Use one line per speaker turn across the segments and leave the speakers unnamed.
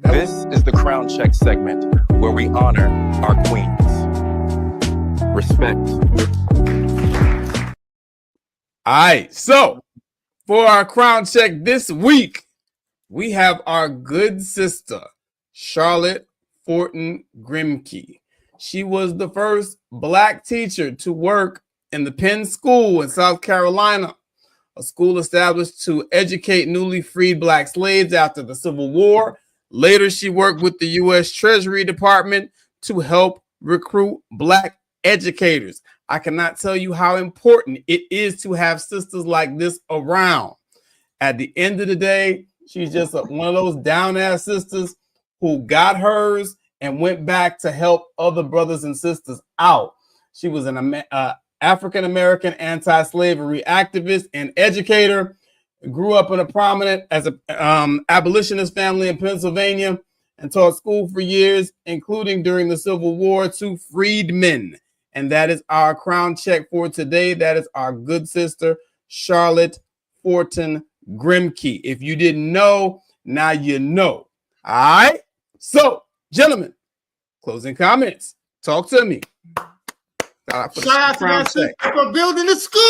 This is the Crown Check segment where we honor our queens. Respect.
All right, so for our Crown Check this week, we have our good sister, Charlotte Forten Grimke. She was the first Black teacher to work in the Penn School in South Carolina, a school established to educate newly freed Black slaves after the Civil War. Later, she worked with the U.S. Treasury Department to help recruit Black educators. I cannot tell you how important it is to have sisters like this around. At the end of the day, she's just one of those down-ass sisters who got hers and went back to help other brothers and sisters out. She was an African-American anti-slavery activist and educator, grew up in a prominent as an abolitionist family in Pennsylvania, and taught school for years, including during the Civil War, to freedmen. And that is our Crown Check for today. That is our good sister, Charlotte Forten Grimke. If you didn't know, now you know. All right? So, gentlemen, closing comments. Talk to me.
Shout out to my sister for building the school.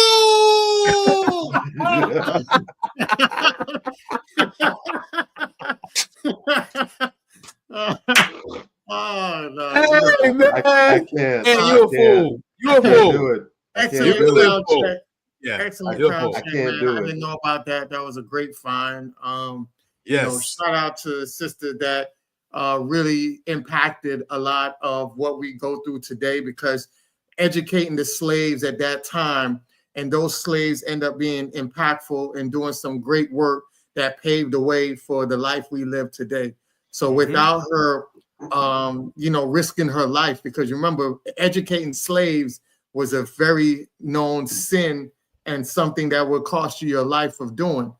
Oh no!
Hey, man.
I can't.
Hey, you're a fool. You're a fool.
Do it.
Excellent
Crown
check.
Yeah,
Excellent
I
check,
can't
man.
do
I
it.
didn't know about that. That was a great find.
Yes.
Shout out to the sister that really impacted a lot of what we go through today, because educating the slaves at that time, and those slaves end up being impactful and doing some great work that paved the way for the life we live today. So without her, risking her life, because you remember, educating slaves was a very known sin and something that would cost you your life of doing.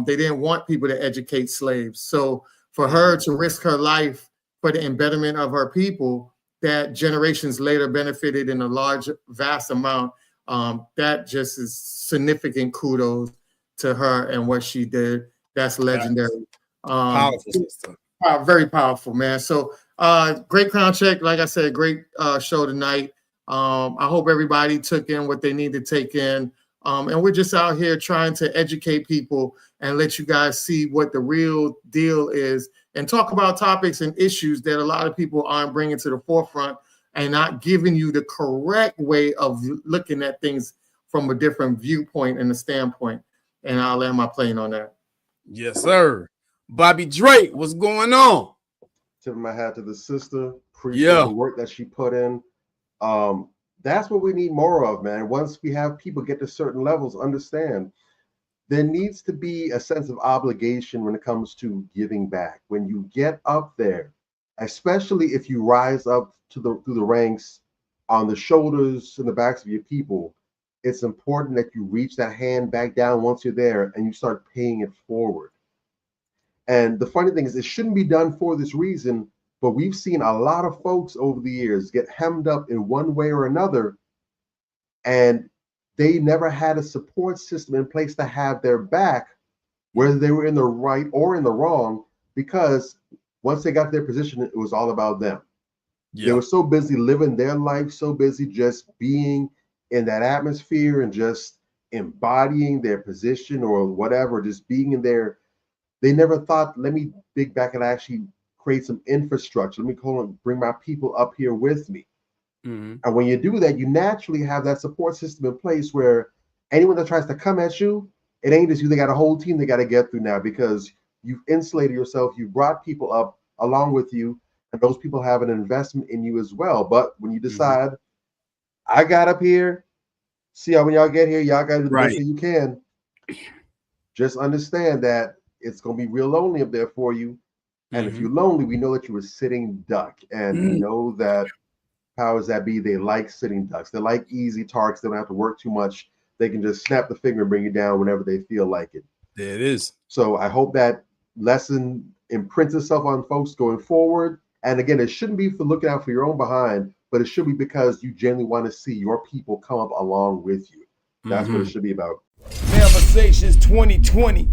They didn't want people to educate slaves. So for her to risk her life for the embetterment of her people that generations later benefited in a large, vast amount, that just is significant kudos to her and what she did. That's legendary.
Powerful sister.
Very powerful, man. So great Crown Check. Like I said, great show tonight. I hope everybody took in what they need to take in. And we're just out here trying to educate people and let you guys see what the real deal is, and talk about topics and issues that a lot of people aren't bringing to the forefront and not giving you the correct way of looking at things from a different viewpoint and a standpoint. And I'll land my plane on that.
Yes, sir. Bobby Drake, what's going on?
Tip of my hat to the sister. Appreciate the work that she put in. That's what we need more of, man. Once we have people get to certain levels, understand there needs to be a sense of obligation when it comes to giving back. When you get up there, especially if you rise up through the ranks on the shoulders and the backs of your people, it's important that you reach that hand back down once you're there and you start paying it forward. And the funny thing is, it shouldn't be done for this reason, but we've seen a lot of folks over the years get hemmed up in one way or another, and they never had a support system in place to have their back, whether they were in the right or in the wrong, because once they got their position, it was all about them. Yeah. They were so busy living their life, so busy just being in that atmosphere and just embodying their position or whatever, just being in there. They never thought, let me dig back and actually create some infrastructure. Let me bring my people up here with me. And when you do that, you naturally have that support system in place where anyone that tries to come at you, it ain't just you. They got a whole team they got to get through now, because you've insulated yourself. You brought people up along with you, and those people have an investment in you as well. But when you decide, I got up here, see how when y'all get here, y'all got to do the best that you can. Just understand that it's going to be real lonely up there for you. And if you're lonely, we know that you were sitting duck, and we know that powers that be, they like sitting ducks. They like easy targets. They don't have to work too much. They can just snap the finger and bring you down whenever they feel like it.
There it is.
So I hope that lesson imprints itself on folks going forward. And again, it shouldn't be for looking out for your own behind, but it should be because you genuinely want to see your people come up along with you. That's what it should be about.
Conversations 2020.